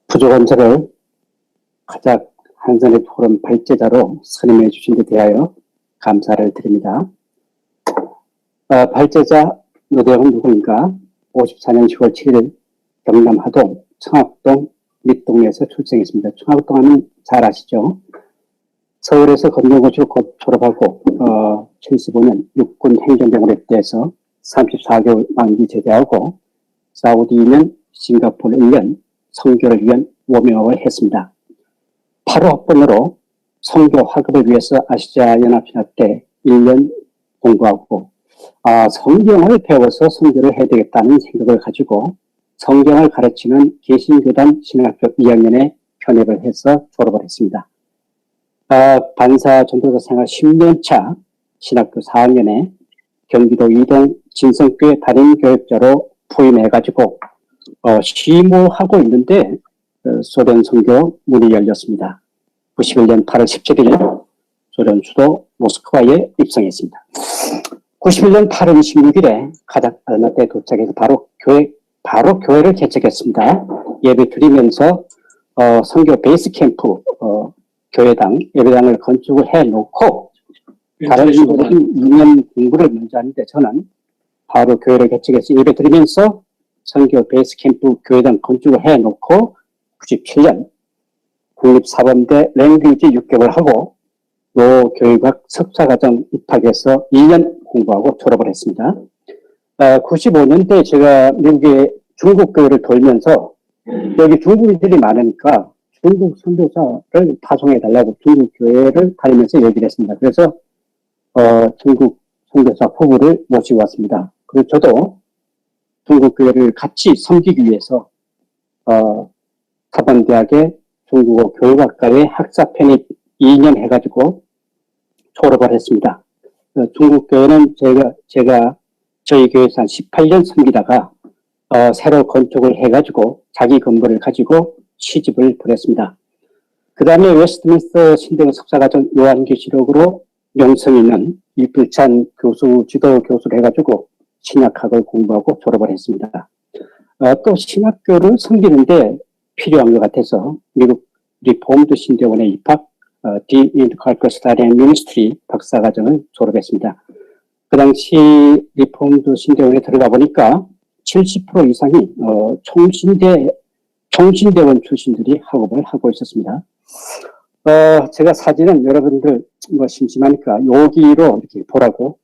부족한 저를 가장 한선의 토론 발제자로 선임해 주신 데 대하여 감사를 드립니다. 발제자 노대영은 누구인가? 54년 10월 7일 경남 하동 청학동 밑동에서 출생했습니다. 청학동 하면 잘 아시죠? 서울에서 검정고시를 곧 졸업하고 75년 육군 행정병으로 입대해서 34개월 만기 제대하고 사우디 2년, 싱가포르 1년 선교를 위한 워밍업을 했습니다. 8호 학번으로 선교 학업을 위해서 아시아연합신학 때 1년 공부하고 성경을 배워서 선교를 해야 되겠다는 생각을 가지고 성경을 가르치는 개신교단 신학교 2학년에 편입을 해서 졸업을 했습니다. 반사 전도사 생활 10년 차 신학교 4학년에 경기도 이동 진성교회 담임교육자로 부임해가지고 시무하고 있는데 소련 선교 문이 열렸습니다. 91년 8월 17일 소련 수도 모스크바에 입성했습니다. 91년 8월 26일에 카자흐스탄에 도착해서 바로 교회를 개척했습니다. 예배 드리면서 선교 베이스 캠프 교회당 예배당을 건축을 해놓고 다른 분들은 2년 공부를 먼저 하는데 저는 바로 교회를 개척해서 예배 드리면서 선교 베이스 캠프 교회당 건축을 해놓고 97년 국립사범대 랭귀지 6개월 하고 교육학 석사과정 입학해서 2년 공부하고 졸업을 했습니다. 95년대 제가 미국의 중국 교회를 돌면서 여기 중국인들이 많으니까 중국 선교사를 파송해달라고 중국 교회를 다니면서 얘기를 했습니다. 그래서 중국 선교사 후보를 모시고 왔습니다. 그리고 저도 중국 교회를 같이 섬기기 위해서 사범대학의 중국어 교육학과에 학사 편입 2년 해가지고 졸업을 했습니다. 중국 교회는 제가 저희 교회에서 한 18년 섬기다가 새로 건축을 해가지고 자기 건물을 가지고 시집을 보냈습니다. 그 다음에 웨스트민스터 신대원 석사과정 요한계시록으로 명성 있는 이불찬 교수, 지도 교수를 해가지고 신약학을 공부하고 졸업을 했습니다. 또 신학교를 섬기는데 필요한 것 같아서 미국 리폼드 신대원에 입학, D. Intercultural Study and Ministry 박사과정을 졸업했습니다. 그 당시 리폼드 신대원에 들어가 보니까 70% 이상이 총신대원 출신들이 학업을 하고 있었습니다. 제가 사진은 여러분들 심심하니까 여기로 이렇게 보라고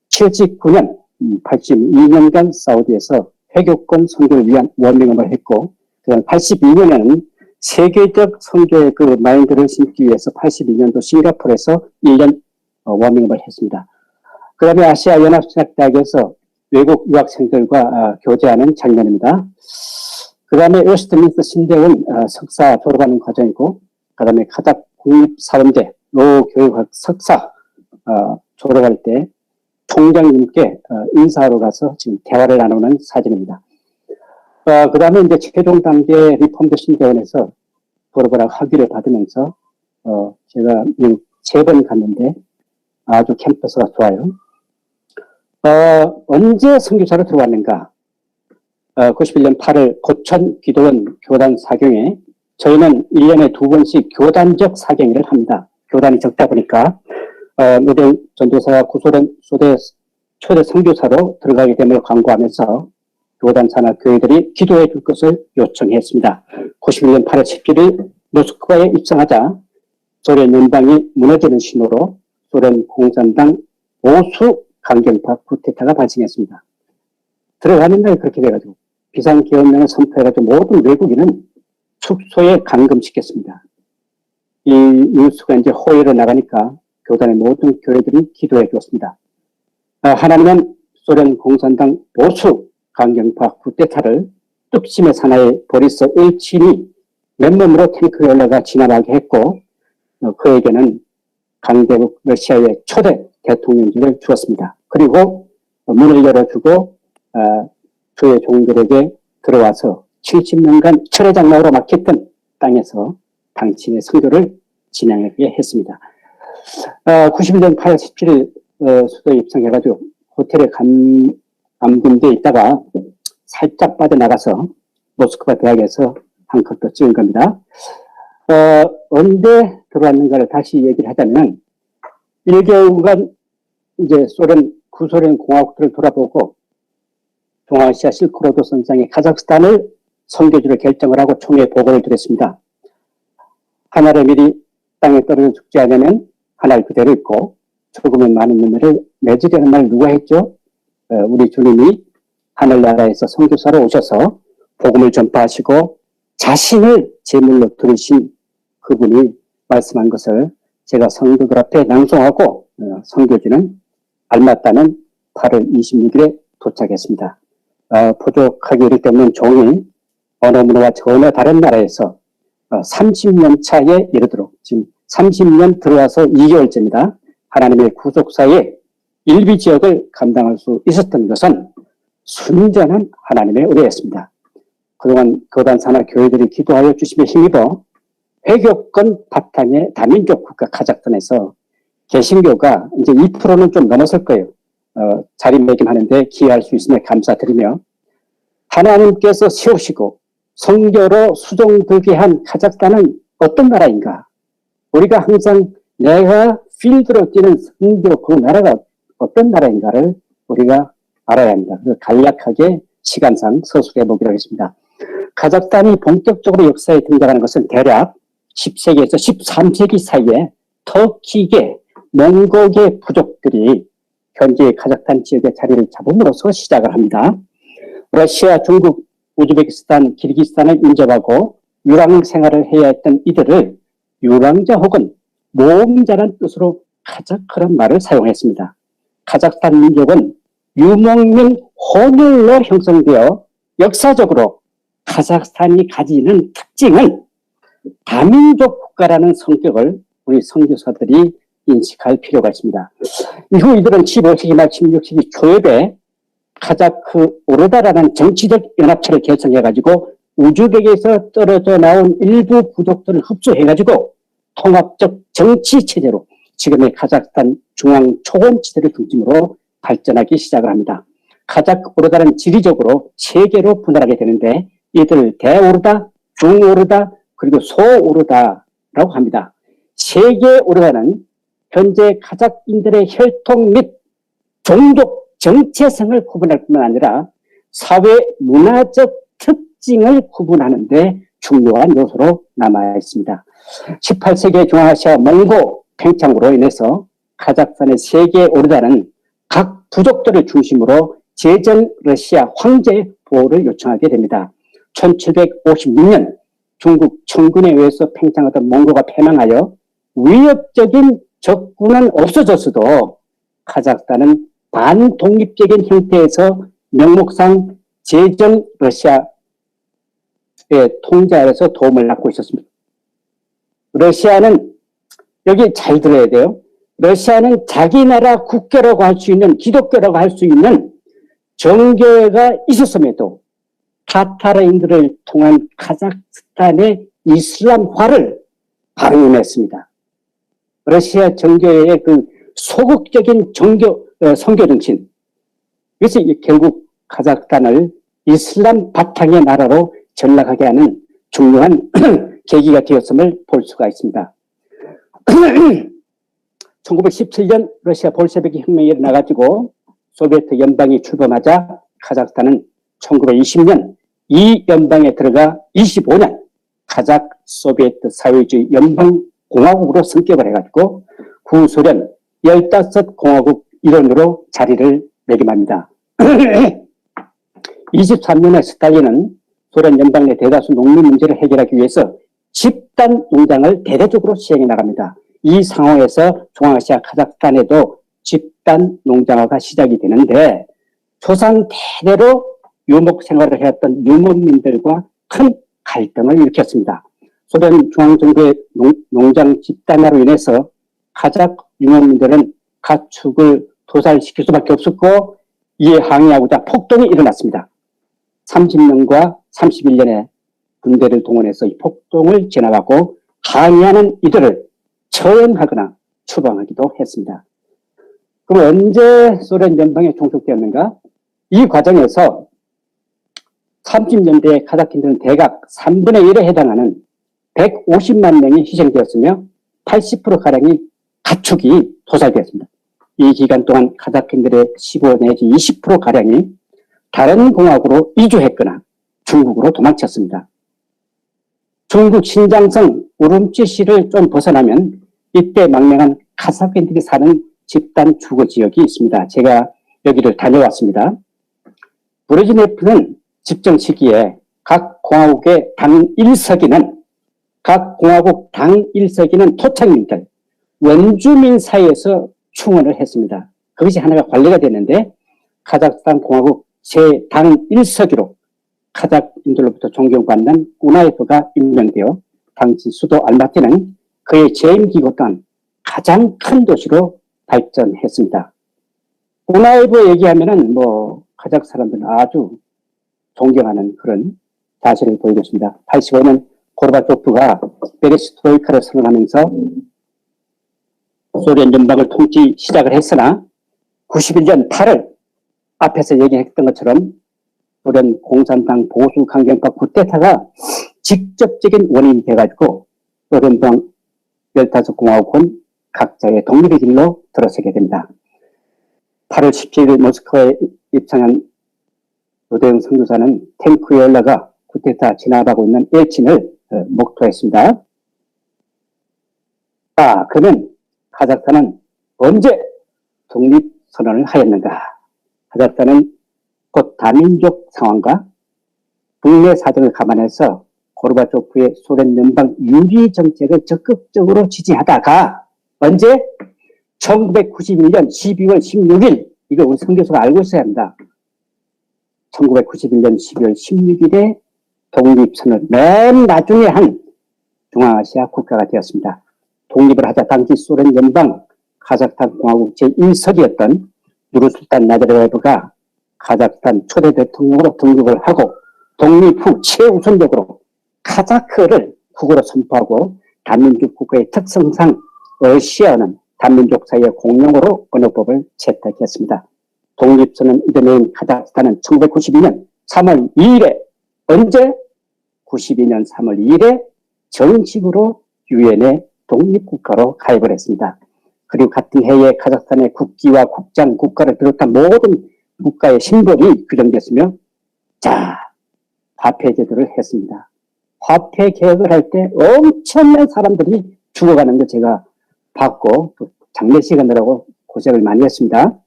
79년 82년간 사우디에서 회교권 선교를 위한 워밍업을 했고 82년에는 세계적 선교의 그 마인드를 심기 위해서 82년도 싱가포르에서 1년 워밍업을 했습니다. 그 다음에 아시아연합신학대학에서 외국 유학생들과 교제하는 장면입니다. 그 다음에 웨스트민스터 신대원 석사 졸업하는 과정이고 그 다음에 카자흐 국립사범대 노교육학 석사 졸업할 때 총장님께 인사하러 가서 지금 대화를 나누는 사진입니다. 그 다음에 이제 최종 단계 리폼드 신대원에서 졸업을 하고 학위를 받으면서 제가 미국 3번 갔는데 아주 캠퍼스가 좋아요. 언제 선교사로 들어왔는가? 91년 8월 고천 기도원 교단 사경에 저희는 1년에 2번씩 교단적 사경회를 합니다. 교단이 적다 보니까 노대영 전도사와 구소련 초대 선교사로 들어가게 됨을 광고하면서 교단 산하 교회들이 기도해 줄 것을 요청했습니다. 91년 8월 17일 모스크바에 입성하자 소련 연방이 무너지는 신호로 소련 공산당 보수 강경파 쿠데타가 발생했습니다. 들어가는 날 그렇게 돼가지고 비상계엄령을 선포해가지고 모든 외국인은 숙소에 감금시켰습니다. 이 뉴스가 이제 호의로 나가니까 교단의 모든 교회들이 기도해 주었습니다. 하나님은 소련 공산당 보수 강경파 쿠데타를 뚝심의 사나이 보리스 일친이 맨몸으로 탱크에 올라가 진압하게 했고 그에게는 강대국 러시아의 초대 대통령직을 주었습니다. 그리고 문을 열어주고 주의 종들에게 들어와서 70년간 철회장로로 막혔던 땅에서 당신의 선교를 진행하게 했습니다. 91년 8월 17일 수도에 입성해가지고 호텔에 감금되어 있다가 살짝 빠져나가서 모스크바 대학에서 한 컷도 찍은 겁니다. 언제 들어왔는가를 다시 얘기를 하자면 1개월간 이제 구소련 공화국들을 돌아보고 동아시아 실크로드 선상의 카자흐스탄을 선교지로 결정을 하고 총회 보고를 드렸습니다. 하나를 미리 땅에 떨어져 죽지 않으면 하나를 그대로 있고 조금은 많은 눈물을 맺으려는 말 누가 했죠? 우리 주님이 하늘나라에서 선교사로 오셔서 복음을 전파하시고 자신을 제물로 드리신 그분이 말씀한 것을 제가 성도들 앞에 낭송하고 선교지는 알마따는 8월 26일에 도착했습니다. 부족하기 이르기 때문에 종이 언어 문화가 전혀 다른 나라에서 30년 차에 이르도록 지금 30년 들어와서 2개월째입니다. 하나님의 구속사의 일비 지역을 감당할 수 있었던 것은 순전한 하나님의 은혜였습니다. 그동안 거단 산하 교회들이 기도하여 주심에 힘입어 회교권 바탕의 다민족 국가 카자흐스탄에서 개신교가 이제 2%는 좀 넘었을 거예요. 자리매김하는데 기여할 수 있음에 감사드리며 하나님께서 세우시고 선교로 수종되게 한 카자흐스탄은 어떤 나라인가? 우리가 항상 내가 필드로 뛰는 선교 그 나라가 어떤 나라인가를 우리가 알아야 합니다. 그래서 간략하게 시간상 서술해 보기로 하겠습니다. 카자흐스탄이 본격적으로 역사에 등장하는 것은 대략 10세기에서 13세기 사이에 터키계, 몽골계 부족들이 현재 카자흐스탄 지역에 자리를 잡음으로써 시작을 합니다. 러시아, 중국, 우즈베키스탄, 키르기스탄을 인접하고 유랑 생활을 해야 했던 이들을 유랑자 혹은 모험자란 뜻으로 카자흐란 말을 사용했습니다. 카자흐스탄 민족은 유목민 혼혈로 형성되어 역사적으로 카자흐스탄이 가지는 특징은 다민족 국가라는 성격을 우리 선교사들이 인식할 필요가 있습니다. 이후 이들은 15세기 말 16세기 초에 카자흐 오르다라는 정치적 연합체를 결성해가지고 우즈벡에서 떨어져 나온 일부 부족들을 흡수해가지고 통합적 정치 체제로 지금의 카자흐스탄 중앙 초원지대를 중심으로 발전하기 시작을 합니다. 카자흐 오르다는 지리적으로 세 개로 분할하게 되는데 이들을 대오르다, 중오르다, 그리고 소오르다라고 합니다. 세계 오르다는 현재 카자흐인들의 혈통 및 종족 정체성을 구분할 뿐만 아니라 사회 문화적 특징을 구분하는 데 중요한 요소로 남아 있습니다. 18세기 중앙아시아 몽고 팽창으로 인해서 카자흐스탄의 세계 오르다는 각 부족들을 중심으로 제전 러시아 황제 보호를 요청하게 됩니다. 1756년 중국 청군에 의해서 팽창하던 몽고가 패망하여 위협적인 적군은 없어졌어도 카자흐스탄은 반독립적인 형태에서 명목상 제전 러시아의 통제 아래서 도움을 받고 있었습니다. 러시아는 여기 잘 들어야 돼요. 러시아는 자기 나라 국교라고 할 수 있는 기독교라고 할 수 있는 정교회가 있었음에도 타타르인들을 통한 카자흐스탄의 이슬람화를 방임했습니다. 러시아 정교회의 그 소극적인 선교 정신, 그래서 결국 카자흐스탄을 이슬람 바탕의 나라로 전락하게 하는 중요한 계기가 되었음을 볼 수가 있습니다. 1917년 러시아 볼셰비키 혁명이 일어나가지고 소비에트 연방이 출범하자 카자흐스탄은 1920년 이 연방에 들어가 25년 카자흐 소비에트 사회주의 연방공화국으로 승격을 해가지고 구소련 15공화국 일원으로 자리를 매김합니다. 23년에 스탈린은 소련 연방 내 대다수 농민 문제를 해결하기 위해서 집단 농장을 대대적으로 시행해 나갑니다. 이 상황에서 중앙아시아 카자흐스탄에도 집단 농장화가 시작이 되는데 조상 대대로 유목 생활을 해왔던 유목민들과 큰 갈등을 일으켰습니다. 소련 중앙정부의 농장 집단화로 인해서 카자흐 유목민들은 가축을 도살시킬 수밖에 없었고 이에 항의하고자 폭동이 일어났습니다. 30년과 31년에 군대를 동원해서 이 폭동을 진압하고 항의하는 이들을 처형하거나 추방하기도 했습니다. 그럼 언제 소련 연방에 종속되었는가? 이 과정에서 30년대에 카자흐인들은 대각 3분의 1에 해당하는 150만 명이 희생되었으며 80%가량이 가축이 도살되었습니다. 이 기간 동안 카자흐인들의 15 내지 20%가량이 다른 공화국으로 이주했거나 중국으로 도망쳤습니다. 중국 신장성 우룸치시를 좀 벗어나면 이때 망명한 카자흐인들이 사는 집단 주거 지역이 있습니다. 제가 여기를 다녀왔습니다. 브레즈네프는 집정 시기에 각 공화국 당 1서기는 토착민들, 원주민 사이에서 충원을 했습니다. 그것이 하나가 관리가 됐는데 카자흐스탄 공화국 제 당 1서기로 카자흐인들로부터 존경받는 우나이프가 임명되어 당시 수도 알마티는 그의 재임기고 또한 가장 큰 도시로 발전했습니다. 우나이프 얘기하면은 카자흐 사람들은 아주 존경하는 그런 자세를 보이고 있습니다. 85년 고르바초프가 베레스트로이카를 선언하면서 소련 연방을 통치 시작을 했으나 91년 8월 앞에서 얘기했던 것처럼 소련 공산당 보수 강경파 쿠데타가 직접적인 원인이 돼가지고 소련방 15공화국은 각자의 독립의 길로 들어서게 됩니다. 8월 17일 모스크바에 입성한 노대영 선교사는 탱크에 올라가 쿠데타 진압하고 있는 엘친을 목도했습니다. 그는 카자흐스탄은 언제 독립선언을 하였는가? 카자흐스탄은 곧 다민족 상황과 국내 사정을 감안해서 고르바초프의 소련 연방 유리 정책을 적극적으로 지지하다가 언제? 1991년 12월 16일, 이거 우리 선교사가 알고 있어야 합니다. 1991년 12월 16일에 독립선언을 맨 나중에 한 중앙아시아 국가가 되었습니다. 독립을 하자 당시 소련 연방 카자흐스탄 공화국 제1석이었던 누르술탄 나자르바예브가 카자흐스탄 초대 대통령으로 등극을 하고 독립 후 최우선적으로 카자흐를 국어로 선포하고 단민족 국가의 특성상 러시아어는 단민족 사이의 공용어로 언어법을 채택했습니다. 독립선언 이듬해인 카자흐스탄은 1992년 3월 2일에 언제? 92년 3월 2일에 정식으로 유엔의 독립국가로 가입을 했습니다. 그리고 같은 해에 카자흐스탄의 국기와 국장, 국가를 비롯한 모든 국가의 심벌이 규정됐으며 화폐 제도를 했습니다. 화폐 개혁을 할 때 엄청난 사람들이 죽어가는 거 제가 봤고 장례식 하느라고 고생을 많이 했습니다.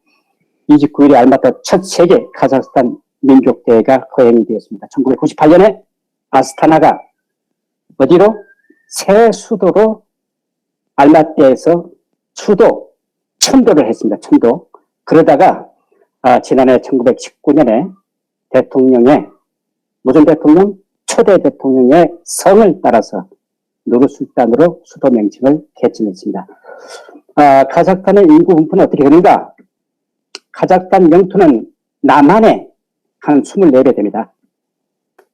29일에 알마타 첫 세계 카자흐스탄 민족대회가 거행이 되었습니다. 1998년에 아스타나가 어디로? 새 수도로 알마티에서 수도 천도를 했습니다. 천도. 그러다가 지난해 1919년에 대통령의 무슨 대통령? 초대 대통령의 성을 따라서 누르술탄으로 수도 명칭을 개칭했습니다. 카자흐스탄의 인구 분포는 어떻게 되는가? 카자흐스탄 영토는 남한에 한 24배 됩니다.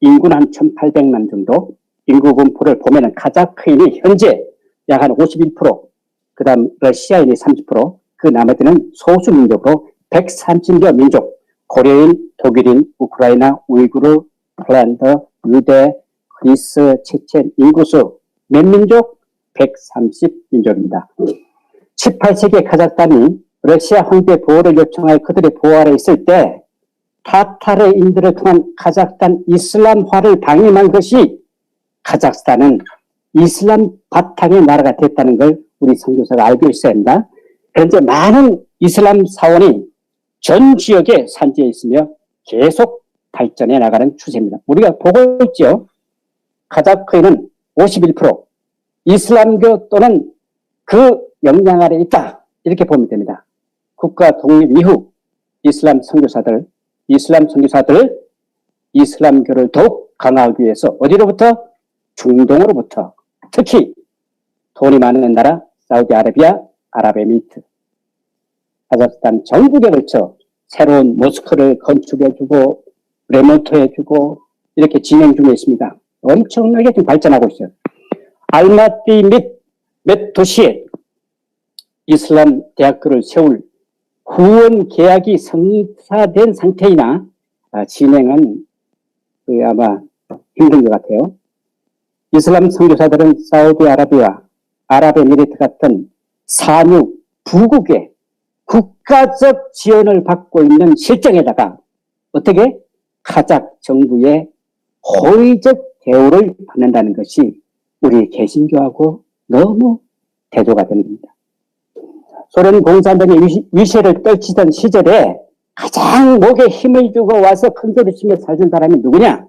인구는 한 1,800만 정도. 인구 분포를 보면은 카자흐인이 현재 약 한 51%, 그 다음 러시아인이 30%, 그 나머지는 소수민족으로 130여 민족, 고려인, 독일인, 우크라이나, 우이구르, 폴란드, 유대, 그리스, 체첸, 인구수 몇 민족? 130민족입니다. 18세기에 카자흐스탄이 러시아 황제 보호를 요청하여 그들의 보호 아래 있을 때 타타르인들을 통한 카자흐스탄 이슬람화를 방임한 것이 카자흐스탄은 이슬람 바탕의 나라가 됐다는 걸 우리 선교사가 알고 있어야 합니다. 현재 많은 이슬람 사원이 전 지역에 산지에 있으며 계속 발전해 나가는 추세입니다. 우리가 보고 있죠. 카자흐인은 51%, 이슬람교 또는 그 영향 아래 있다. 이렇게 보면 됩니다. 국가 독립 이후 이슬람 선교사들 이슬람교를 더욱 강화하기 위해서 어디로부터? 중동으로부터, 특히 돈이 많은 나라 사우디아라비아, 아랍에미리트, 카자흐스탄 전국에 걸쳐 새로운 모스크를 건축해주고 레몬트해주고 이렇게 진행 중에 있습니다. 엄청나게 지금 발전하고 있어요. 알마티 및 몇 도시에 이슬람 대학교를 세울 후원 계약이 성사된 상태이나 진행은 그게 아마 힘든 것 같아요. 이슬람 선교사들은 사우디아라비아, 아랍에미리트 같은 산유 부국의 국가적 지원을 받고 있는 실정에다가 어떻게 카자흐 정부의 호의적 대우를 받는다는 것이 우리 개신교하고 너무 대조가 되는 겁니다. 소련 공산당의 위세를 떨치던 시절에 가장 목에 힘을 주고 와서 큰 소리 치며 살던 사람이 누구냐?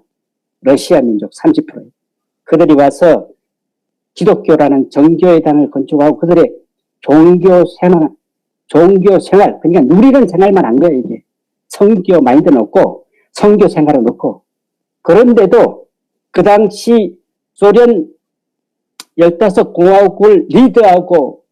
러시아 민족 30%예요. 그들이 와서 기독교라는 정교의 당을 건축하고 그들의 종교 생활, 그러니까 누리는 생활만 한 거예요, 이게. 성교 마인드는 없고, 성교 생활은 없고. 그런데도 그 당시 소련 15공화국을 리드하고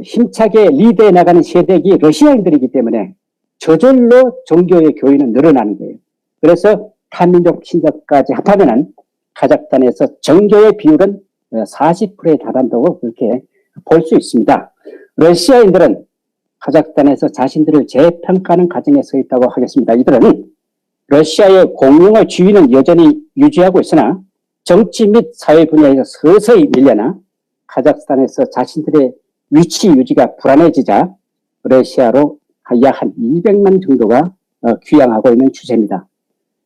힘차게 리드해 나가는 세력이 러시아인들이기 때문에 저절로 종교의 교인은 늘어나는 거예요. 그래서 탄민족 신자까지 합하면은 카자흐스탄에서 정교의 비율은 40%에 달한다고 그렇게 볼 수 있습니다. 러시아인들은 카자흐스탄에서 자신들을 재평가하는 과정에 서 있다고 하겠습니다. 이들은 러시아의 공용어 지위는 여전히 유지하고 있으나 정치 및 사회 분야에서 서서히 밀려나 카자흐스탄에서 자신들의 위치 유지가 불안해지자 러시아로 약 한 200만 정도가 귀향하고 있는 추세입니다.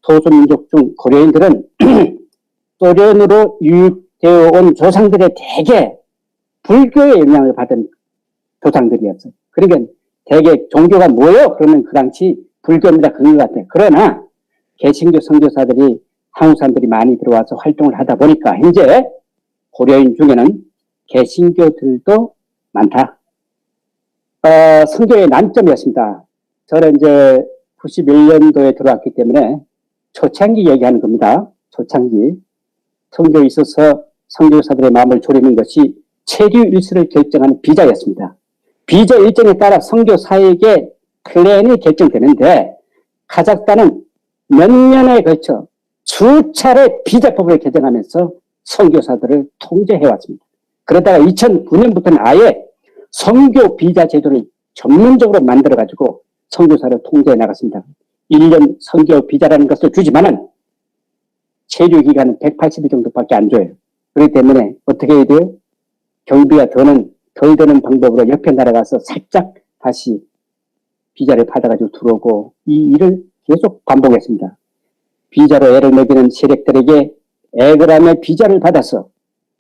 소수민족 중 고려인들은 소련으로 유입되어 온 조상들의 대개 불교의 영향을 받은 조상들이었어요. 그러니까 대개 종교가 뭐예요? 그러면 그 당시 불교입니다. 그런 것 같아요. 그러나 개신교 선교사들이 한국 사람들이 많이 들어와서 활동을 하다 보니까 현재 고려인 중에는 개신교들도 많다. 선교의 난점이었습니다. 저는 이제 91년도에 들어왔기 때문에 초창기 얘기하는 겁니다. 초창기. 선교에 있어서 선교사들의 마음을 졸이는 것이 체류 일수를 결정하는 비자였습니다. 비자 일정에 따라 선교 사역의 플랜이 결정되는데 카자흐스탄은 몇 년에 걸쳐 수차례 비자법을 개정하면서 선교사들을 통제해왔습니다. 그러다가 2009년부터는 아예 선교 비자 제도를 전문적으로 만들어가지고 선교사를 통제해 나갔습니다. 1년 선교 비자라는 것을 주지만은 체류 기간은 180일 정도밖에 안 줘요. 그렇기 때문에 어떻게 해야 돼요? 경비가 덜 드는 방법으로 옆에 나라가서 살짝 다시 비자를 받아가지고 들어오고 이 일을 계속 반복했습니다. 비자로 애를 먹이는 세력들에게 애걸하며 비자를 받아서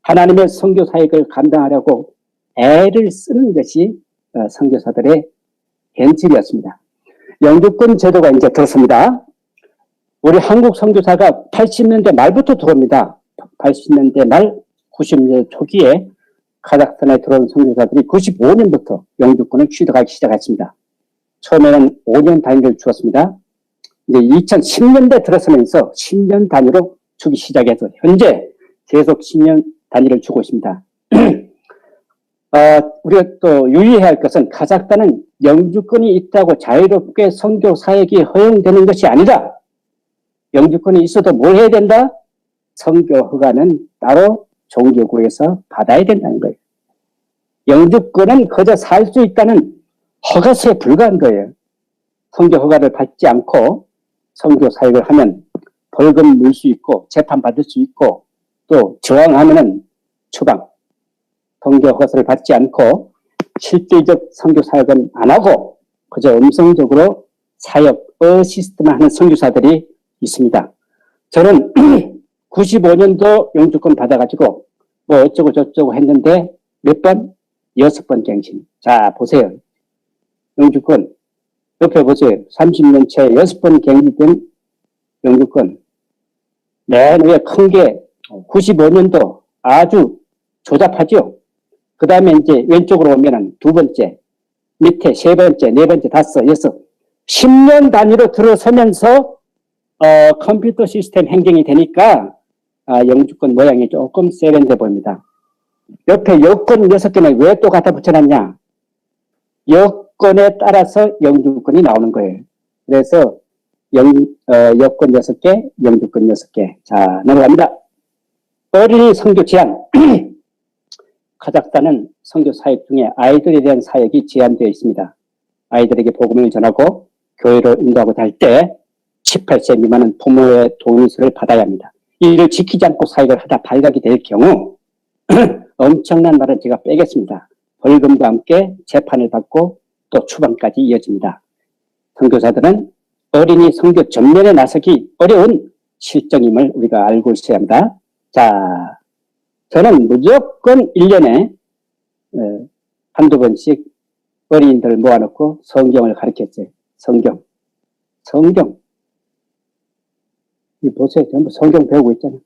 하나님의 선교 사역을 감당하려고 애를 쓰는 것이 선교사들의 현실이었습니다. 영주권 제도가 이제 들었습니다. 우리 한국 선교사가 80년대 말부터 들어옵니다. 80년대 말, 90년대 초기에 카자흐스탄에 들어온 선교사들이 95년부터 영주권을 취득하기 시작했습니다. 처음에는 5년 단위를 주었습니다. 이제 2010년대 들어서면서 10년 단위로 주기 시작해서 현재 계속 10년 단위를 주고 있습니다. 우리가 또 유의해야 할 것은 카자흐스탄은 영주권이 있다고 자유롭게 선교 사역이 허용되는 것이 아니라 영주권이 있어도 뭘 해야 된다? 선교 허가는 따로 종교국에서 받아야 된다는 거예요. 영주권은 그저 살 수 있다는 허가서에 불과한 거예요. 선교 허가를 받지 않고 선교 사역을 하면 벌금 물 수 있고 재판받을 수 있고 또 저항하면은 추방. 선교 허가서를 받지 않고 실질적 선교 사역은 안 하고 그저 음성적으로 사역, 어시스트만 하는 선교사들이 있습니다. 저는 95년도 영주권 받아가지고 뭐 어쩌고 저쩌고 했는데 몇 번? 6번 갱신. 자, 보세요. 영주권. 옆에 보세요. 30년 채 6번 갱신된 영주권. 맨 위에 큰 게 95년도 아주 조잡하죠? 그 다음에 이제 왼쪽으로 오면은 두 번째, 밑에 세 번째, 네 번째, 다섯, 여섯. 10년 단위로 들어서면서 컴퓨터 시스템 행정이 되니까 영주권 모양이 조금 세련돼 보입니다. 옆에 여권 6개는 왜 또 갖다 붙여놨냐? 여건에 따라서 영주권이 나오는 거예요. 그래서 여권 6개, 영주권 6개. 자, 넘어갑니다. 어린이 선교 제한. 카자흐스탄은 선교 사역 중에 아이들에 대한 사역이 제한되어 있습니다. 아이들에게 복음을 전하고 교회로 인도하고자 할 때 18세 미만은 부모의 동의서를 받아야 합니다. 이를 지키지 않고 사역을 하다 발각이 될 경우 엄청난 말은 제가 빼겠습니다. 벌금과 함께 재판을 받고 또 추방까지 이어집니다. 선교사들은 어린이 선교 전면에 나서기 어려운 실정임을 우리가 알고 있어야 합니다. 자, 저는 무조건 1년에 한두 번씩 어린이들 모아놓고 성경을 가르쳤어요. 성경. 이 보세요. 전부 성경 배우고 있잖아요.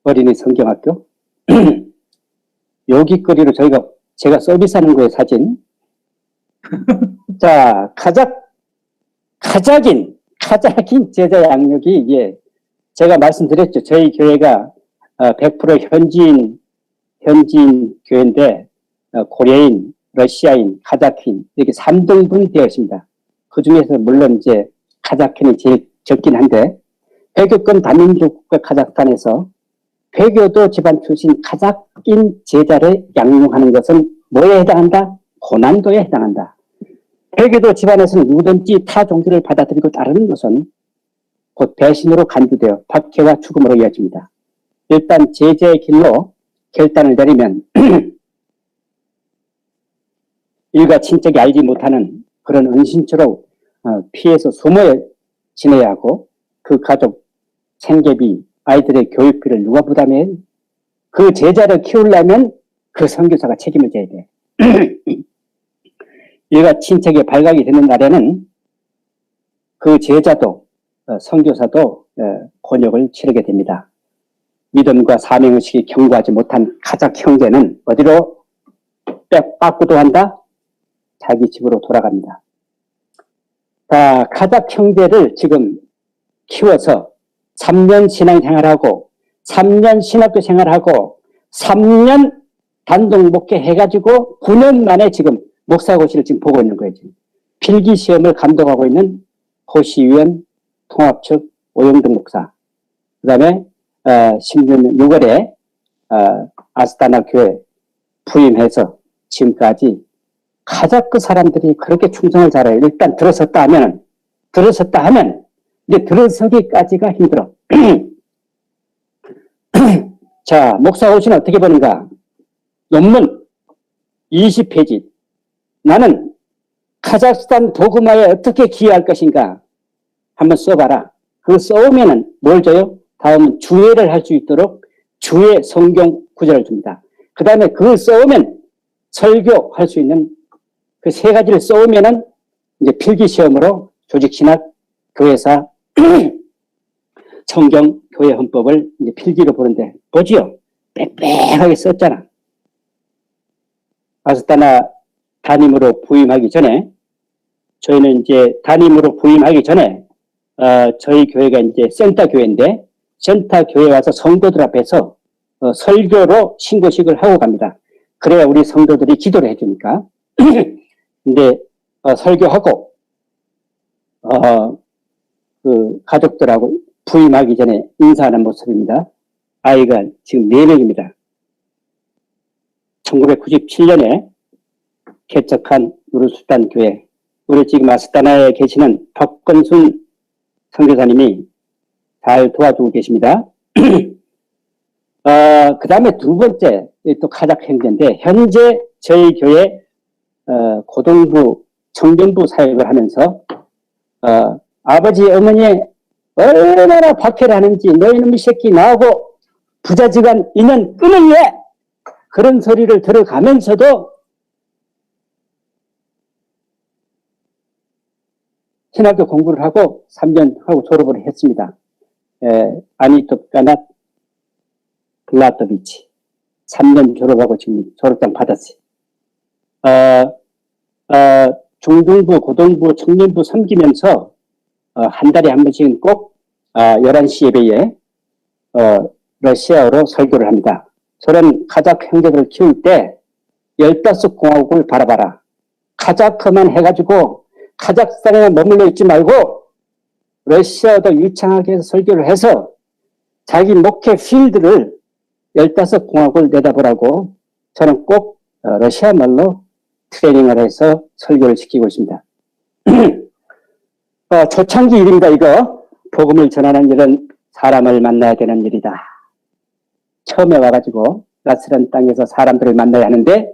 어린이 성경학교. 여기거리로 제가 서비스하는 거예요, 사진. 자, 카자긴 제자 양육이 이게 제가 말씀드렸죠. 저희 교회가 100% 현지인 교회인데 코리아인, 러시아인, 카자크인 이렇게 3등분 되어 있습니다. 그 중에서 물론 이제 카자크인이 제일 적긴 한데 회교권 다민족국 카자흐스탄에서 회교도 집안 출신 카자크인 제자를 양육하는 것은 뭐에 해당한다? 고난도에 해당한다. 회교도 집안에서는 누구든지 타 종교를 받아들이고 따르는 것은 곧 배신으로 간주되어 박해와 죽음으로 이어집니다. 일단 제자의 길로 결단을 내리면 일가 친척이 알지 못하는 그런 은신처로 피해서 숨어 지내야 하고 그 가족 생계비, 아이들의 교육비를 누가 부담해? 그 제자를 키우려면 그 선교사가 책임을 져야 돼. 일가 친척이 발각이 되는 날에는 그 제자도 선교사도 곤욕을 치르게 됩니다. 믿음과 사명의식이 견고하지 못한 카자크 형제는 어디로 빠꾸도 한다? 자기 집으로 돌아갑니다. 카자크 형제를 지금 키워서 3년 신앙생활하고 3년 신학교 생활하고 3년 단독 목회 해가지고 9년 만에 지금 목사고시를 지금 보고 있는 거예요. 지금. 필기시험을 감독하고 있는 고시위원 통합측 오영등 목사. 그 다음에 16년 6월에 아스타나 교회 부임해서 지금까지 카자크 사람들이 그렇게 충성을 잘해요. 일단 들어섰다 하면 이제 들어서기까지가 힘들어. 자, 목사고시는 어떻게 보는가? 논문 20페이지. 나는 카자흐스탄 도그마에 어떻게 기여할 것인가? 한번 써봐라. 그거 써오면은 뭘 줘요? 다음은 주회를 할 수 있도록 주회 성경 구절을 줍니다. 그 다음에 그걸 써오면 설교할 수 있는 그 세 가지를 써오면은 이제 필기시험으로 조직신학, 교회사, 성경, 교회 헌법을 이제 필기로 보는데, 보지요? 빽빽하게 썼잖아. 아스타나 담임으로 부임하기 전에, 저희는 이제 담임으로 부임하기 전에, 저희 교회가 이제 센터 교회인데, 센터 교회 와서 성도들 앞에서 설교로 신고식을 하고 갑니다. 그래야 우리 성도들이 기도를 해주니까. 근데 설교하고 그 가족들하고 부임하기 전에 인사하는 모습입니다. 아이가 지금 4명입니다. 1997년에 개척한 누르술탄 교회, 우리 지금 아스타나에 계시는 박건순 선교사님이 잘 도와주고 계십니다. 그 다음에 두 번째 또 카자크 형제인데, 현재 저희 교회 고등부, 청년부 사역을 하면서 아버지, 어머니의 얼마나 박해를 하는지, 너희놈의 새끼 나하고 부자지간 인연 끊을래? 그런 소리를 들어가면서도 신학교 공부를 하고 3년 하고 졸업을 했습니다. 아니토까나 블라토비치 3년 졸업하고 지금 졸업장 받았어요. 중등부, 고등부, 청년부 섬기면서 한 달에 한 번씩은 꼭 11시 예배에 러시아어로 설교를 합니다. 저는 카자크 형제들을 키울 때 15공화국을 바라봐라. 카자크만 해가지고 카자흐스탄에만 머물러 있지 말고 러시아어도 유창하게 해서 설교를 해서 자기 목회 필드를 15공화국을 내다보라고 저는 꼭 러시아 말로 트레이닝을 해서 설교를 시키고 있습니다. 초창기 일입니다, 이거. 복음을 전하는 일은 사람을 만나야 되는 일이다. 처음에 와가지고 낯선 땅에서 사람들을 만나야 하는데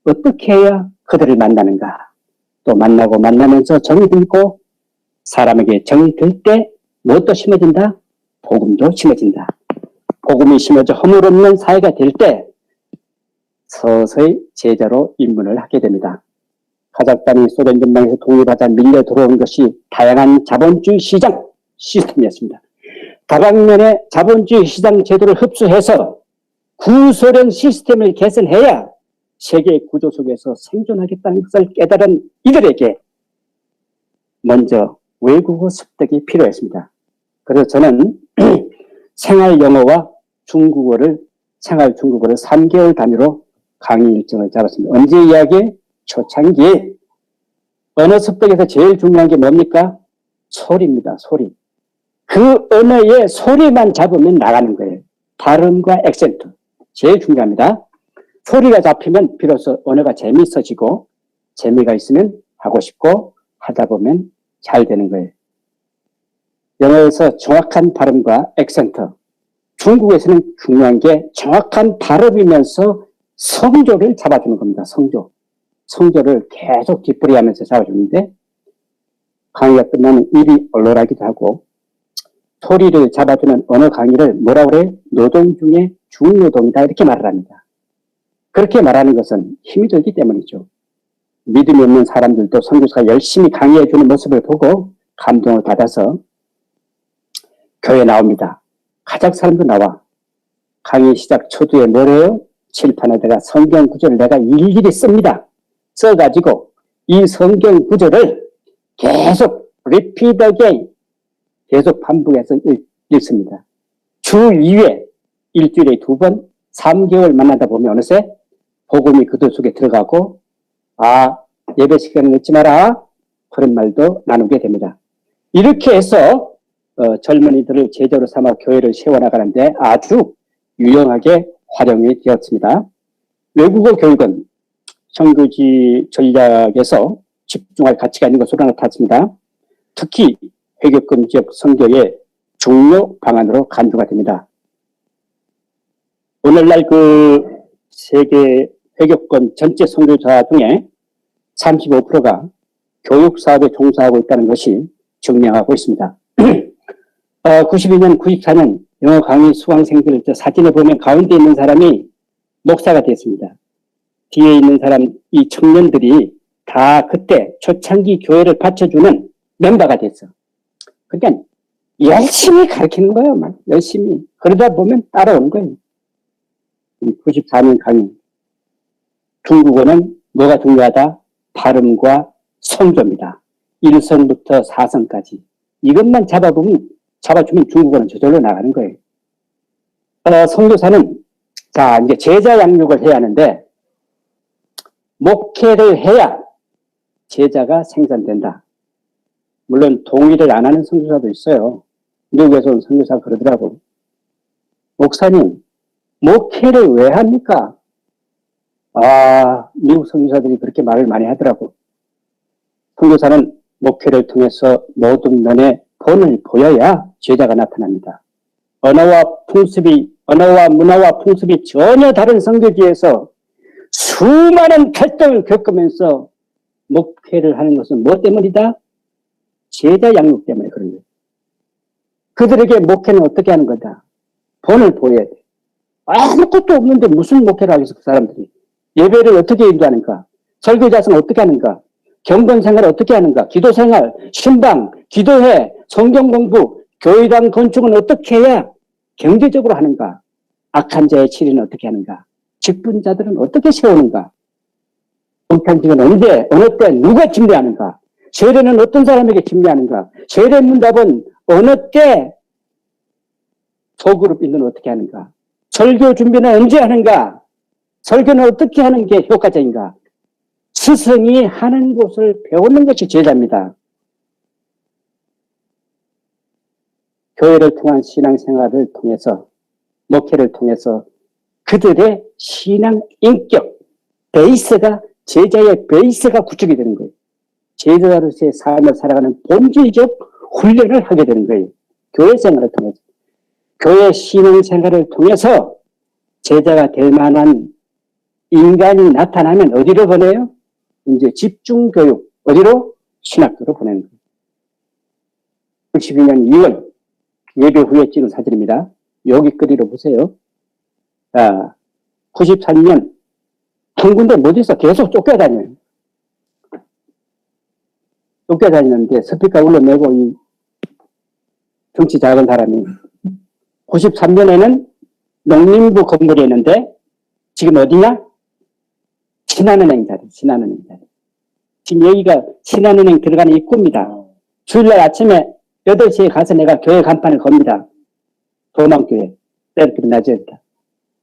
어떻게 해야 그들을 만나는가? 또 만나고 만나면서 정이 들고 사람에게 정이 들 때 무엇도 심어진다? 복음도 심어진다. 복음이 심어져 허물 없는 사회가 될 때 서서히 제자로 입문을 하게 됩니다. 카자흐스탄이 소련 전방에서 독립하자 밀려 들어온 것이 다양한 자본주의 시장 시스템이었습니다. 다방면의 자본주의 시장 제도를 흡수해서 구소련 시스템을 개선해야 세계 구조 속에서 생존하겠다는 것을 깨달은 이들에게 먼저 외국어 습득이 필요했습니다. 그래서 저는 생활 영어와 생활 중국어를 3개월 단위로 강의 일정을 잡았습니다. 언제 이야기? 초창기. 언어 습득에서 제일 중요한 게 뭡니까? 소리입니다. 소리. 그 언어의 소리만 잡으면 나가는 거예요. 발음과 액센트. 제일 중요합니다. 소리가 잡히면 비로소 언어가 재미있어지고 재미가 있으면 하고 싶고 하다 보면 잘 되는 거예요. 영어에서 정확한 발음과 액센트. 중국에서는 중요한 게 정확한 발음이면서 성조를 잡아주는 겁니다. 성조를 계속 뒷부리하면서 잡아주는데 강의가 끝나면 입이 얼얼하기도 하고 소리를 잡아주는 언어 강의를 뭐라고 그래요? 노동 중에 중노동이다 이렇게 말을 합니다. 그렇게 말하는 것은 힘이 들기 때문이죠. 믿음이 없는 사람들도 선교사가 열심히 강의해주는 모습을 보고 감동을 받아서 교회에 나옵니다. 카자흐 사람도 나와. 강의 시작 초두에 뭐래요? 칠판에다가 성경 구절을 내가 일일이 씁니다. 써가지고 이 성경 구절을 계속 repeat again 계속 반복해서 읽습니다. 주 2회 일주일에 2번 3개월 만나다 보면 어느새 복음이 그들 속에 들어가고 예배 시간을 늦지 마라 그런 말도 나누게 됩니다. 이렇게 해서 젊은이들을 제자로 삼아 교회를 세워나가는데 아주 유용하게 활용이 되었습니다. 외국어 교육은 선교지 전략에서 집중할 가치가 있는 것으로 나타났습니다. 특히 회교권 지역 선교의 중요 방안으로 간주가 됩니다. 오늘날 세계 회교권 전체 선교사 중에 35%가 교육사업에 종사하고 있다는 것이 증명하고 있습니다. 92년, 94년 영어 강의 수강생들 사진을 보면 가운데 있는 사람이 목사가 됐습니다. 뒤에 있는 사람, 이 청년들이 다 그때 초창기 교회를 받쳐주는 멤버가 됐어. 그러니까 열심히 가르치는 거예요. 막 열심히. 그러다 보면 따라오는 거예요. 94년 강의. 중국어는 뭐가 중요하다? 발음과 성조입니다. 1성부터 4성까지. 이것만 잡아주면 중국어는 저절로 나가는 거예요. 선교사는 이제 제자 양육을 해야 하는데 목회를 해야 제자가 생산된다. 물론 동의를 안 하는 선교사도 있어요. 미국에서 온 선교사가 그러더라고. 목사님, 목회를 왜 합니까? 미국 선교사들이 그렇게 말을 많이 하더라고. 선교사는 목회를 통해서 모든 면의 본을 보여야 제자가 나타납니다. 언어와 문화와 풍습이 전혀 다른 선교지에서 수많은 갈등을 겪으면서 목회를 하는 것은 뭐 때문이다? 제자 양육 때문에 그런 거예요. 그들에게 목회는 어떻게 하는 거다? 본을 보여야 돼. 아무것도 없는데 무슨 목회를 하겠어, 그 사람들이. 예배를 어떻게 인도하는가? 설교자성을 어떻게 하는가? 경건생활을 어떻게 하는가? 기도생활, 신방, 기도회, 성경 공부, 교회당 건축은 어떻게 해야 경제적으로 하는가? 악한 자의 치리는 어떻게 하는가? 직분자들은 어떻게 세우는가? 동탄직은 언제, 어느 때 누가 침례하는가? 세례는 어떤 사람에게 침례하는가? 세례 문답은 어느 때 소그룹 인도는 어떻게 하는가? 설교 준비는 언제 하는가? 설교는 어떻게 하는 게 효과적인가? 스승이 하는 것을 배우는 것이 제자입니다. 교회를 통한 신앙생활을 통해서, 목회를 통해서 그들의 신앙 인격, 제자의 베이스가 구축이 되는 거예요. 제자로서의 삶을 살아가는 본질적 훈련을 하게 되는 거예요. 교회 생활을 통해서. 교회 신앙생활을 통해서 제자가 될 만한 인간이 나타나면 어디로 보내요? 이제 집중교육. 어디로? 신학교로 보내는 거예요. 92년 2월 예배 후에 찍은 사진입니다. 여기 거리로 보세요. 93년 한 군데 못 있어. 계속 쫓겨다녀요. 쫓겨다니는데 스피커 울려내고 이 정치 작은 사람이 93년에는 농림부 건물이었는데 지금 어디냐? 신한은행 자리, 신한은행 자리. 지금 여기가 신한은행 들어가는 입구입니다. 주일날 아침에 8시에 가서 내가 교회 간판을 겁니다. 도망교회. 때리기로 낮이었다.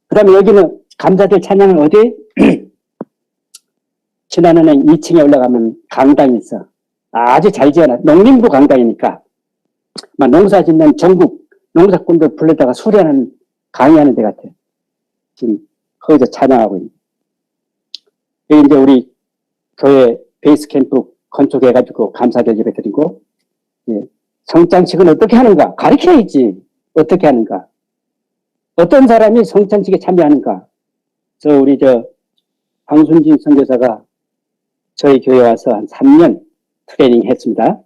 그 다음에 여기는 감사절 찬양은 어디? 신한은행 2층에 올라가면 강당이 있어. 아주 잘 지어놨. 농림부 강당이니까. 막 농사 짓는 전국 농사꾼들 불러다가 수련하는 강의하는 데 같아요. 지금 거기서 찬양하고 있는. 여기 이제 우리 교회 베이스 캠프 건축해가지고 감사절 예배 드리고, 예. 성찬식은 어떻게 하는가? 가르쳐야지. 어떻게 하는가? 어떤 사람이 성찬식에 참여하는가? 우리 황순진 선교사가 저희 교회 와서 한 3년 트레이닝 했습니다.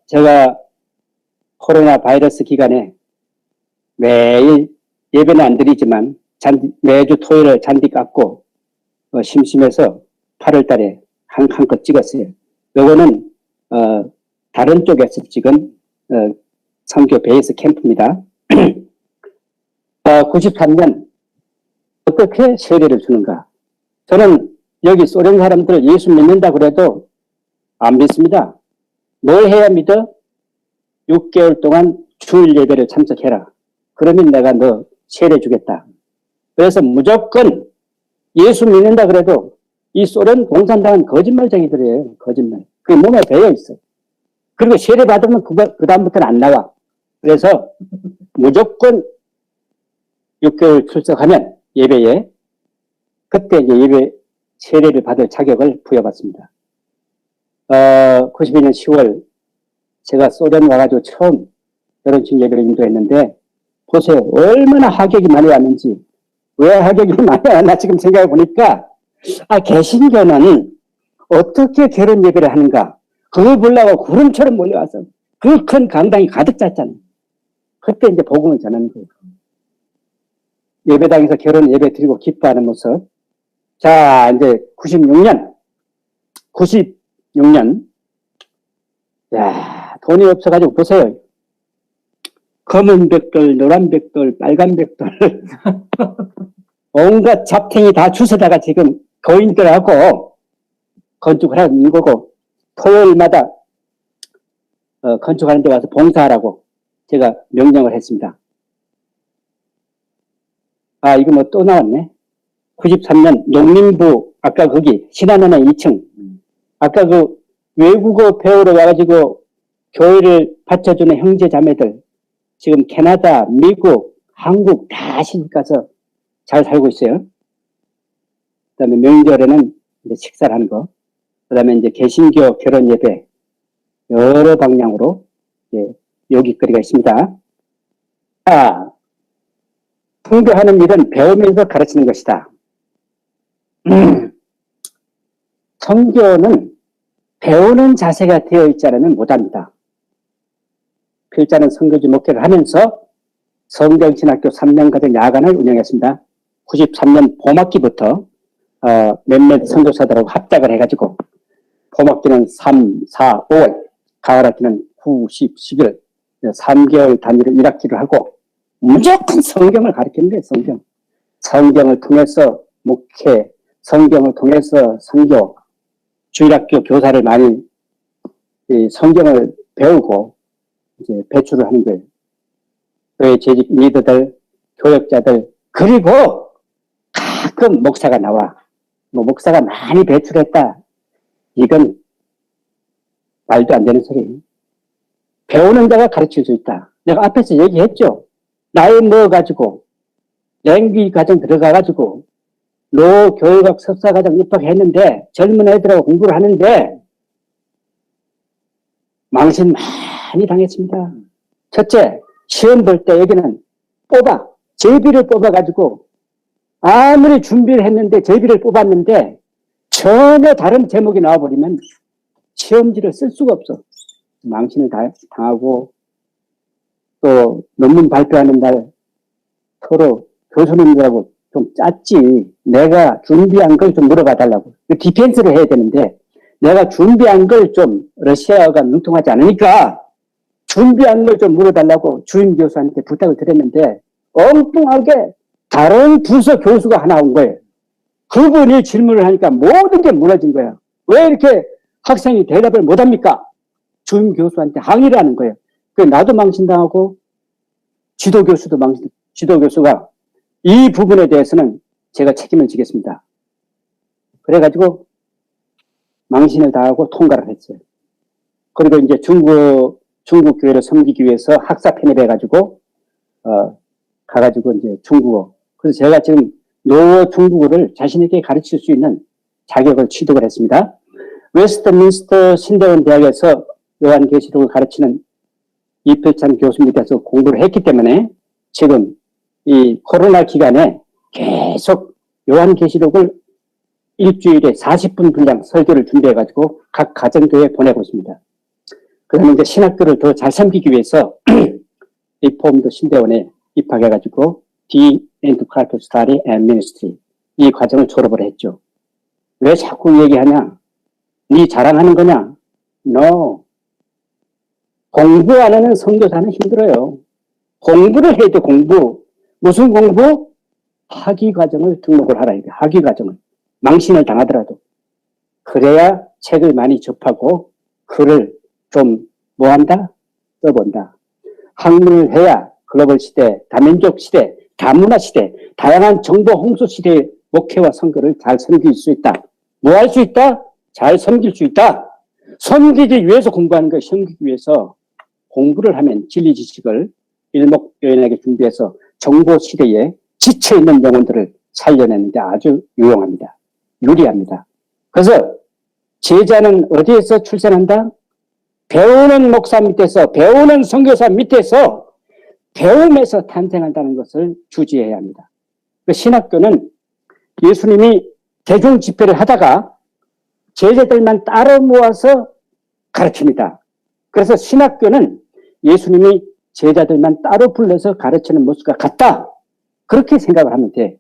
제가 코로나 바이러스 기간에 매일 예배는 안 드리지만 매주 토요일에 잔디 깎고 심심해서 8월 달에 한 컷 찍었어요. 요거는 다른 쪽에서 찍은 선교 베이스 캠프입니다. 93년 어떻게 세례를 주는가? 저는 여기 소련 사람들 예수 믿는다 그래도 안 믿습니다. 뭘 해야 믿어? 6개월 동안 주일 예배를 참석해라. 그러면 내가 너 세례 주겠다. 그래서 무조건 예수 믿는다 그래도 이 소련 공산당은 거짓말쟁이들이에요. 거짓말. 그게 몸에 배어 있어. 그리고 세례 받으면 그 다음부터는 안 나와. 그래서 무조건 6개월 출석하면 예배에 그때 이제 예배 세례를 받을 자격을 부여받습니다. 92년 10월 제가 소련 와가지고 처음 결혼식 예배를 인도했는데 보세요. 얼마나 하객이 많이 왔는지. 왜 하객이 많이 왔나 지금 생각해 보니까 개신교는 어떻게 결혼 예배를 하는가. 그걸 보려고 구름처럼 몰려와서 그 큰 강당이 가득 찼잖아요. 그때 이제 복음을 전하는 거예요. 예배당에서 결혼 예배 드리고 기뻐하는 모습. 자, 이제 96년. 야, 돈이 없어가지고 보세요. 검은 벽돌, 노란 벽돌, 빨간 벽돌. 온갖 잡탱이 다 주워다가 지금 교인들하고 건축을 하고 있는 거고, 토요일마다 건축하는 데 와서 봉사하라고 제가 명령을 했습니다. 이거 뭐 또 나왔네. 93년 농림부, 아까 거기 신한은행 2층. 아까 그 외국어 배우러 와가지고 교회를 받쳐주는 형제 자매들. 지금 캐나다, 미국, 한국 다 시집 가서 잘 살고 있어요. 그 다음에 명절에는 이제 식사를 하는 거. 그 다음에 이제 개신교 결혼 예배. 여러 방향으로 이제 여기거리가 있습니다. 선교하는 일은 배우면서 가르치는 것이다. 선교는 배우는 자세가 되어 있지 않으면 못합니다. 필자는 선교지 목회를 하면서 성경신학교 3년가정 야간을 운영했습니다. 93년 봄학기부터 몇몇 선교사들하고 합작을 해가지고 봄학기는 3, 4, 5월, 가을학기는 9, 10, 11, 3개월 단위로 1학기를 하고 무조건 성경을 가르치는 거예요. 성경을 통해서 목회, 성경을 통해서 선교, 주일학교 교사를 많이 성경을 배우고 이제 배출을 하는 거예요. 교회 재직 리더들, 교역자들, 그리고 가끔 목사가 나와. 목사가 많이 배출했다. 이건 말도 안 되는 소리예요. 배우는 자가 가르칠 수 있다. 내가 앞에서 얘기했죠. 나이 먹어가지고 랭귀 과정 들어가가지고 노교육학 석사과정 입학했는데 젊은 애들하고 공부를 하는데 망신 많이 당했습니다. 첫째, 시험 볼 때 여기는 제비를 뽑아가지고 아무리 준비를 했는데 제비를 뽑았는데 전혀 다른 제목이 나와버리면 시험지를 쓸 수가 없어. 망신을 당하고 또 논문 발표하는 날 서로 교수님들하고 좀 짰지. 내가 준비한 걸 좀 물어봐 달라고. 디펜스를 해야 되는데 내가 준비한 걸 좀 러시아어가 능통하지 않으니까 준비한 걸 좀 물어달라고 주임 교수한테 부탁을 드렸는데 엉뚱하게 다른 부서 교수가 하나 온 거예요. 그분이 질문을 하니까 모든 게 무너진 거예요. 왜 이렇게 학생이 대답을 못합니까? 주임 교수한테 항의를 하는 거예요. 나도 망신당하고 지도교수가 이 부분에 대해서는 제가 책임을 지겠습니다. 그래가지고 망신을 당하고 통과를 했어요. 그리고 이제 중국 교회를 섬기기 위해서 학사 편입해가지고 가가지고 이제 중국어. 그래서 제가 지금 노 중국어를 자신에게 가르칠 수 있는 자격을 취득을 했습니다. 웨스트민스터 신대원 대학에서 요한계시록을 가르치는 이필찬 교수 밑에서 공부를 했기 때문에 지금 이 코로나 기간에 계속 요한계시록을 일주일에 40분 분량 설교를 준비해가지고 각 가정교회에 보내고 있습니다. 그러면 이제 신학교를 더 잘 섬기기 위해서 리폼드 신대원에 입학해가지고 The End Carter Study and Ministry 이 과정을 졸업을 했죠. 왜 자꾸 얘기하냐? 네 자랑하는 거냐? No. 공부 안 하는 선교사는 힘들어요. 공부를 해도 공부. 무슨 공부? 학위 과정을 등록을 하라. 학위 과정을. 망신을 당하더라도. 그래야 책을 많이 접하고 글을 좀 뭐한다? 써본다. 학문을 해야 글로벌 시대, 다민족 시대, 다문화 시대, 다양한 정보 홍수 시대의 목회와 선교를 잘 섬길 수 있다. 뭐 할 수 있다? 잘 섬길 수 있다. 섬기기 위해서 공부하는 거예요. 섬기기 위해서 공부를 하면 진리 지식을 일목요연하게 준비해서 정보 시대에 지쳐있는 영혼들을 살려내는 데 아주 유용합니다. 유리합니다. 그래서 제자는 어디에서 출생한다? 배우는 목사 밑에서, 배우는 선교사 밑에서 배움에서 탄생한다는 것을 주지해야 합니다. 그 신학교는 예수님이 대중 집회를 하다가 제자들만 따로 모아서 가르칩니다. 그래서 신학교는 예수님이 제자들만 따로 불러서 가르치는 모습과 같다. 그렇게 생각을 하면 돼.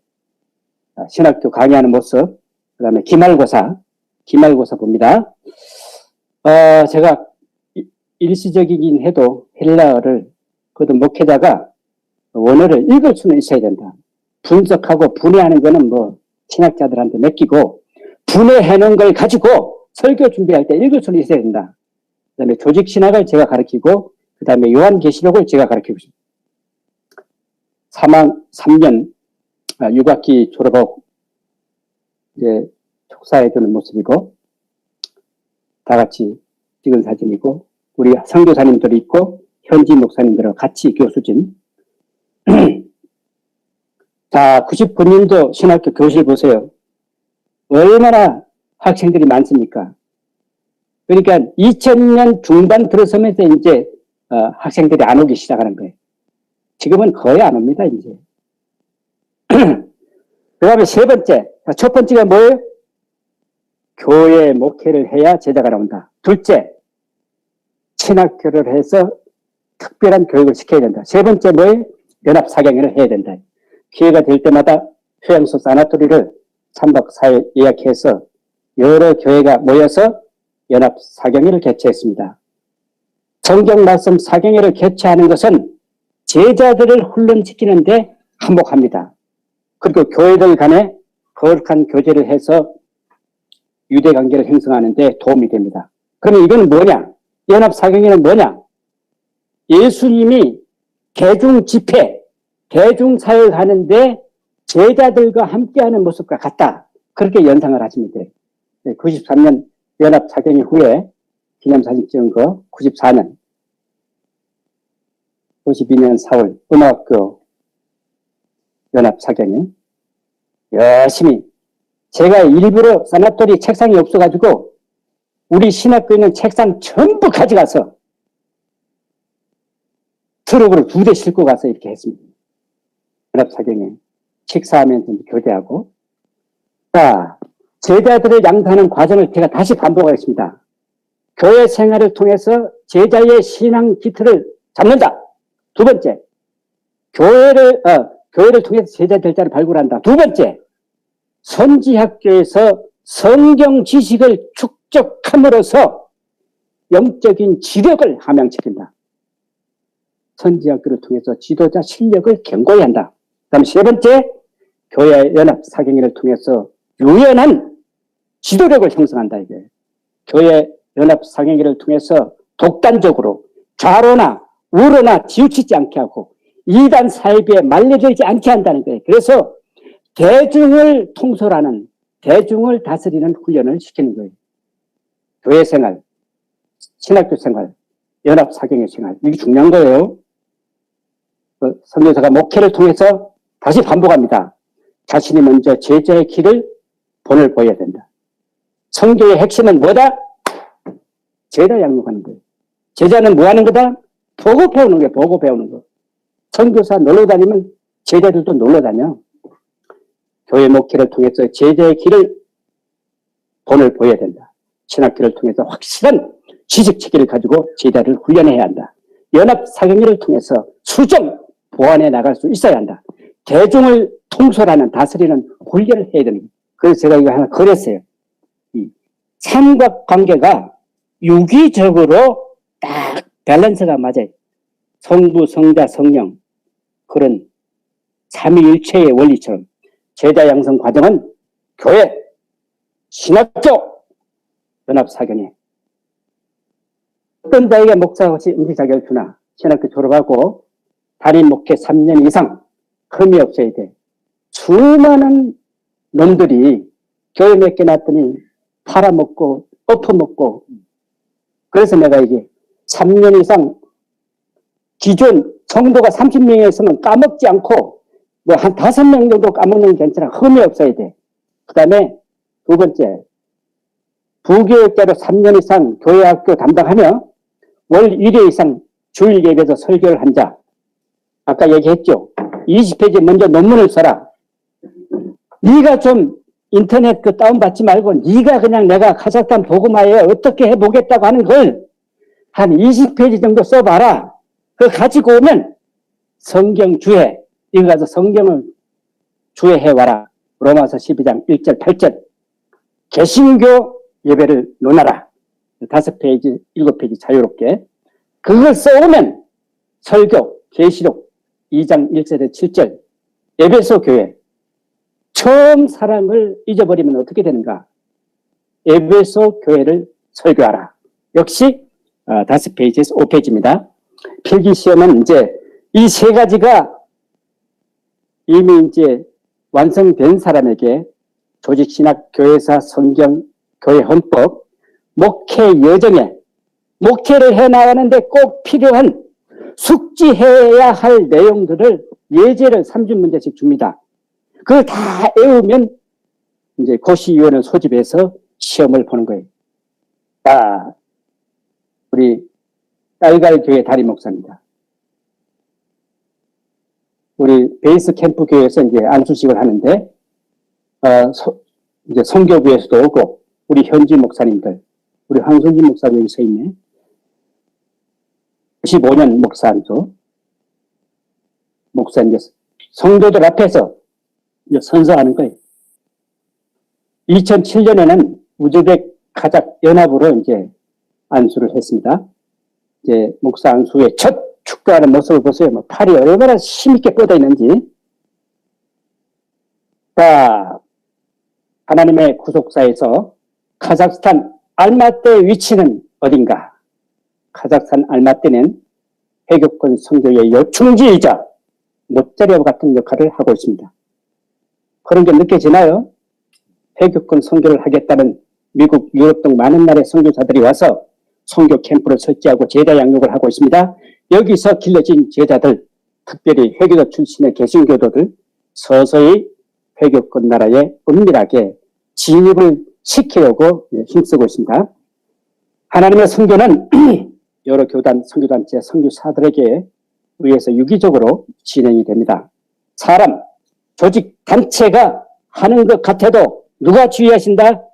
신학교 강의하는 모습, 그 다음에 기말고사 봅니다. 제가 일시적이긴 해도 헬라어를, 그래도 목회자가 원어를 읽을 수는 있어야 된다. 분석하고 분해하는 거는 뭐 신학자들한테 맡기고, 분해해놓은 걸 가지고 설교 준비할 때 읽을 수는 있어야 된다. 그 다음에 조직신학을 제가 가르치고, 그 다음에 요한계시록을 제가 가르치고 있습니다. 3년 6학기 졸업하고 이제 촉사해주는 모습이고, 다 같이 찍은 사진이고, 우리 선교사님들이 있고 현지 목사님들하고 같이 교수진. 자, 99년도 신학교 교실 보세요. 얼마나 학생들이 많습니까? 그러니까 2000년 중반 들어서면서 이제 학생들이 안 오기 시작하는 거예요. 지금은 거의 안 옵니다, 이제. 그 다음에 세 번째. 첫 번째가 뭐예요? 교회 목회를 해야 제자가 나온다. 둘째, 신학교를 해서 특별한 교육을 시켜야 된다. 세 번째 뭐예요? 연합사경회를 해야 된다. 기회가 될 때마다 휴양소 사나토리를 3박 4일 예약해서 여러 교회가 모여서 연합사경회를 개최했습니다. 성경 말씀 사경회를 개최하는 것은 제자들을 훈련시키는데 한몫합니다. 그리고 교회들 간에 거룩한 교제를 해서 유대관계를 형성하는 데 도움이 됩니다. 그러면 이건 뭐냐? 연합사경회는 뭐냐? 예수님이 대중집회, 대중사역을 하는데 제자들과 함께하는 모습과 같다. 그렇게 연상을 하시면 돼요. 93년 연합사경회 후에 기념사진 찍은 거, 94년, 92년 4월 음악학교 연합사경회 열심히 제가 일부러 사나토리 책상이 없어가지고 우리 신학교에 있는 책상 전부 가져가서 트럭으로 2대 싣고 가서 이렇게 했습니다. 연합사경에 식사하면서 교대하고. 자, 제자들을 양도하는 과정을 제가 다시 반복하겠습니다. 교회 생활을 통해서 제자의 신앙 기틀을 잡는다. 두 번째, 교회를 통해서 제자될 자를 발굴한다. 두 번째, 선지학교에서 성경 지식을 축적함으로써 영적인 지력을 함양시킨다. 선지학교를 통해서 지도자 실력을 견고히 한다. 그 다음 세 번째, 교회 연합 사경회를 통해서 유연한 지도력을 형성한다. 이게 교회 연합 사경회를 통해서 독단적으로 좌로나 우로나 치우치지 않게 하고 이단 사이비에 말려들지 않게 한다는 거예요. 그래서 대중을 통솔하는, 대중을 다스리는 훈련을 시키는 거예요. 교회 생활, 신학교 생활, 연합 사경회 생활, 이게 중요한 거예요. 선교사가 목회를 통해서 다시 반복합니다. 자신이 먼저 제자의 길을 본을 보여야 된다. 선교의 핵심은 뭐다? 제자 양육하는 거예요. 제자는 뭐 하는 거다? 보고 배우는 거예요. 보고 배우는 거. 선교사 놀러 다니면 제자들도 놀러 다녀. 교회 목회를 통해서 제자의 길을 본을 보여야 된다. 신학교를 통해서 확실한 지식 체계를 가지고 제자를 훈련해야 한다. 연합 사경회를 통해서 수정 보완해 나갈 수 있어야 한다. 대중을 통솔하는, 다스리는 훈련을 해야 되는 거예요. 그래서 제가 이거 하나 그렸어요. 이 삼각관계가 유기적으로 딱 밸런스가 맞아요. 성부, 성자, 성령, 그런 삼위일체의 원리처럼 제자 양성 과정은 교회, 신학교, 연합사경회. 어떤 자에게 목사같이 임시 자격을 주나 신학교 졸업하고 단임 목회 3년 이상 흠이 없어야 돼. 수많은 놈들이 교회 몇 개 놨더니 팔아먹고 엎어먹고. 그래서 내가 이게 3년 이상 기존 성도가 30명이었으면 까먹지 않고 뭐 한 5명 정도 까먹는 게 괜찮아. 흠이 없어야 돼. 그 다음에 두 번째, 부교육자로 3년 이상 교회학교 담당하며 월 1회 이상 주일 예배에서 설교를 한 자. 아까 얘기했죠. 20페이지 먼저 논문을 써라. 네가 좀 인터넷 그 다운받지 말고 네가 그냥 내가 카자흐스탄 복음화에 어떻게 해보겠다고 하는 걸 한 20페이지 정도 써봐라. 그거 가지고 오면 성경 주해, 이거 가서 성경을 주해해와라. 로마서 12장 1절 8절 개신교 예배를 논하라. 5페이지 7페이지 자유롭게 그걸 써오면 설교 계시록 2장 1절에 7절 에베소 교회 처음 사랑을 잊어버리면 어떻게 되는가? 에베소 교회를 설교하라. 역시 5페이지에서 5페이지입니다. 필기시험은 이제 이 세 가지가 이미 이제 완성된 사람에게 조직신학, 교회사, 성경, 교회 헌법, 목회 여정에 목회를 해나가는데 꼭 필요한 숙지해야 할 내용들을 예제를 30문제씩 줍니다. 그걸 다 외우면 이제 고시위원을 소집해서 시험을 보는 거예요. 우리 딸갈교회 담임 목사입니다. 우리 베이스 캠프 교회에서 이제 안수식을 하는데, 이제 선교부에서도 오고, 우리 현지 목사님들, 우리 황순진 목사님 여기 서 있네. 15년 목사 안수. 목사 이제 성도들 앞에서 이제 선서하는 거예요. 2007년에는 우즈벡 카자흐 연합으로 이제 안수를 했습니다. 이제 목사 안수의 첫 축도하는 모습을 보세요. 뭐 팔이 얼마나 힘있게 뻗어 있는지. 자, 하나님의 구속사에서 카자흐스탄 알마떼의 위치는 어딘가? 카자흐스탄 알마떼는 해교권 선교의 요충지이자 못자리와 같은 역할을 하고 있습니다. 그런 게 느껴지나요? 해교권 선교를 하겠다는 미국, 유럽 등 많은 나라의 선교사들이 와서 선교 캠프를 설치하고 제자 양육을 하고 있습니다. 여기서 길러진 제자들, 특별히 회교도 출신의 개신교도들 서서히 회교권 나라에 은밀하게 진입을 시키려고 힘쓰고 있습니다. 하나님의 선교는 여러 교단, 선교단체, 선교사들에게 의해서 유기적으로 진행이 됩니다. 사람, 조직, 단체가 하는 것 같아도 누가 지휘하신다?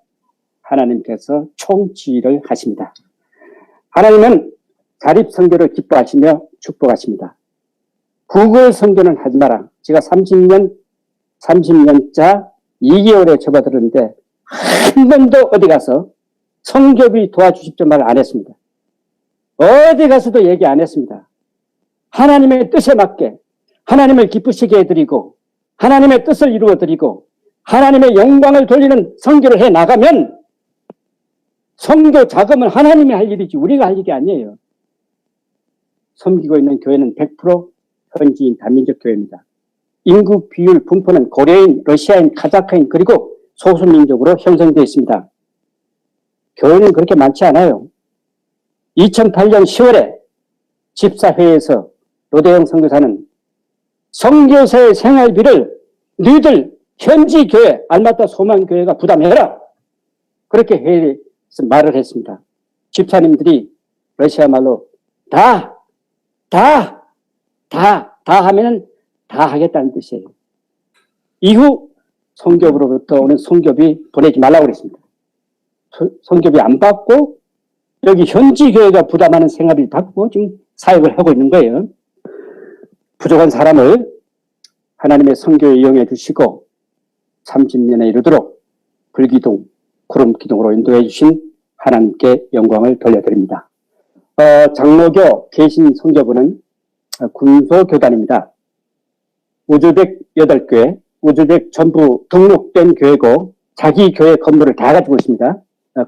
하나님께서 총지휘를 하십니다. 하나님은 자립선교를 기뻐하시며 축복하십니다. 구글 선교는 하지 마라. 제가 30년차 2개월에 접어들었는데 한 번도 어디 가서 선교비 도와주십시오 말 안 했습니다. 어디 가서도 얘기 안 했습니다. 하나님의 뜻에 맞게 하나님을 기쁘시게 해드리고 하나님의 뜻을 이루어드리고 하나님의 영광을 돌리는 선교를 해나가면 선교 자금은 하나님이 할 일이지 우리가 할 일이 아니에요. 섬기고 있는 교회는 100% 현지인 다민족 교회입니다. 인구 비율 분포는 고려인, 러시아인, 카자크인 그리고 소수민족으로 형성되어 있습니다. 교회는 그렇게 많지 않아요. 2008년 10월에 집사회에서 노대영 선교사는 선교사의 생활비를 너희들 현지 교회, 알마타 소망교회가 부담해라. 그렇게 회의에서 말을 했습니다. 집사님들이 러시아 말로 다 하면은 다 하겠다는 뜻이에요. 이후 선교부로부터 오는 선교비 보내지 말라고 그랬습니다. 선교비 안 받고 여기 현지 교회가 부담하는 생활비를 받고 지금 사역을 하고 있는 거예요. 부족한 사람을 하나님의 선교에 이용해 주시고 30년에 이르도록 불기둥, 구름기둥으로 인도해 주신 하나님께 영광을 돌려드립니다. 장로교 개신 선교부는 군소교단입니다. 우즈벡 8교회, 우즈벡 전부 등록된 교회고 자기 교회 건물을 다 가지고 있습니다.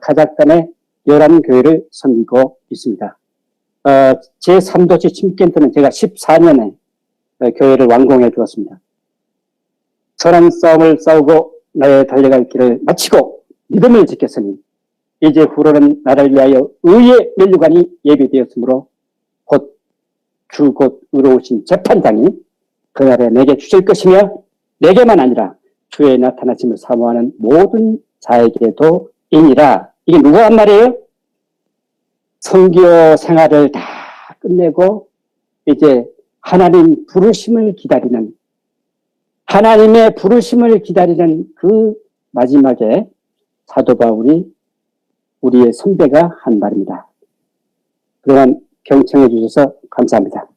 카자흐스탄의 11교회를 섬기고 있습니다. 제3도시 침켄트는 제가 14년에 교회를 완공해 주었습니다. 선한 싸움을 싸우고 나의 달려갈 길을 마치고 믿음을 지켰으니 이제 후로는 나를 위하여 의의 면류관이 예비되었으므로 곧 의로우신 재판장이 그날에 내게 주실 것이며 내게만 아니라 주의 나타나심을 사모하는 모든 자에게도 이니라. 이게 누가 한 말이에요? 선교 생활을 다 끝내고 이제 하나님의 부르심을 기다리는 그 마지막에 사도 바울이 우리의 선배가 한 말입니다. 그동안 경청해 주셔서 감사합니다.